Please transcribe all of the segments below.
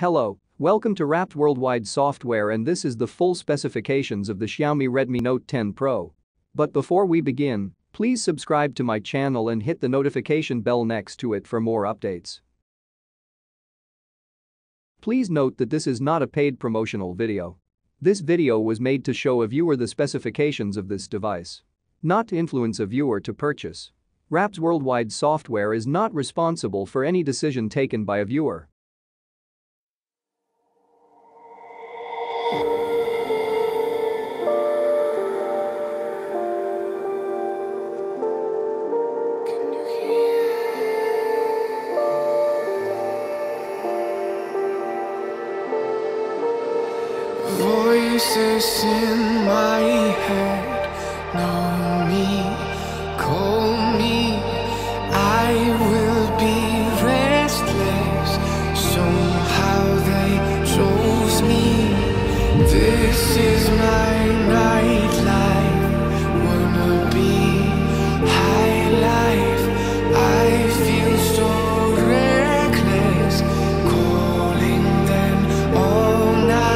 Hello, welcome to RapzWorldWide software, and this is the full specifications of the Xiaomi Redmi Note 10 Pro. But before we begin, please subscribe to my channel and hit the notification bell next to it for more updates. Please note that this is not a paid promotional video. This video was made to show a viewer the specifications of this device, not to influence a viewer to purchase. RapzWorldWide software is not responsible for any decision taken by a viewer. Voices in my head know me, call me. I will be restless. Somehow they chose me. This is my nightlife. Wanna be high life. I feel so reckless, calling them all night.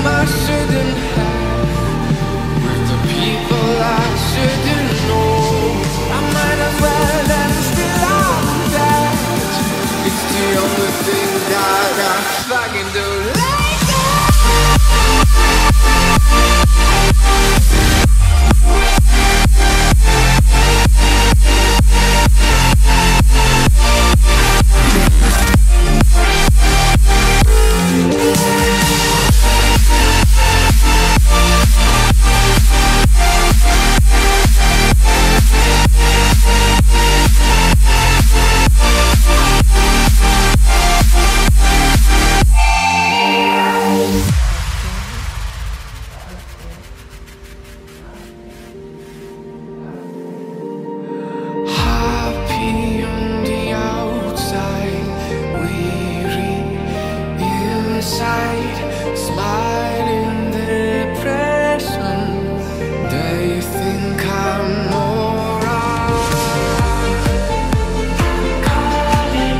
I shouldn't have, with the people I shouldn't know. I might as well and still I'm that. It's the only thing that I fucking do. Smiling depression, they think I'm alright. I'm calling.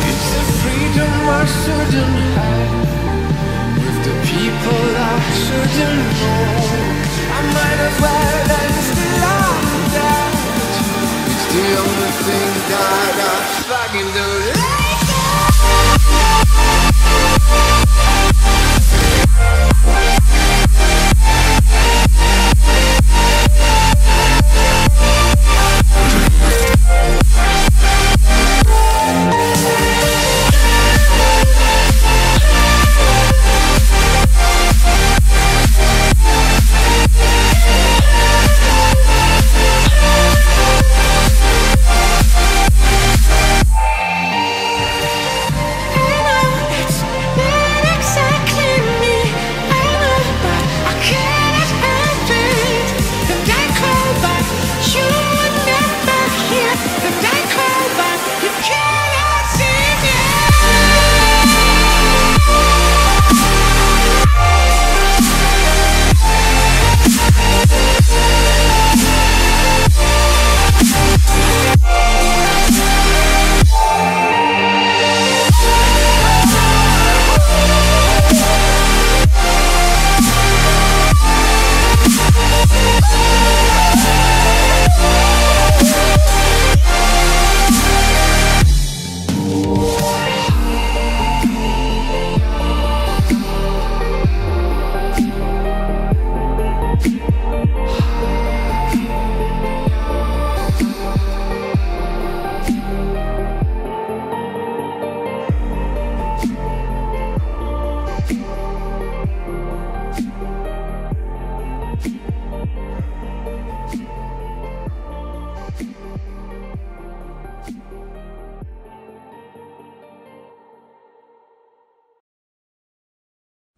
It's a freedom I shouldn't have, with the people I shouldn't know. I might as well and still I'm that. It's the only thing that I fucking do.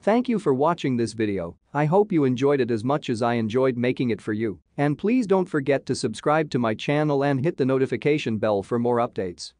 Thank you for watching this video. I hope you enjoyed it as much as I enjoyed making it for you. And please don't forget to subscribe to my channel and hit the notification bell for more updates.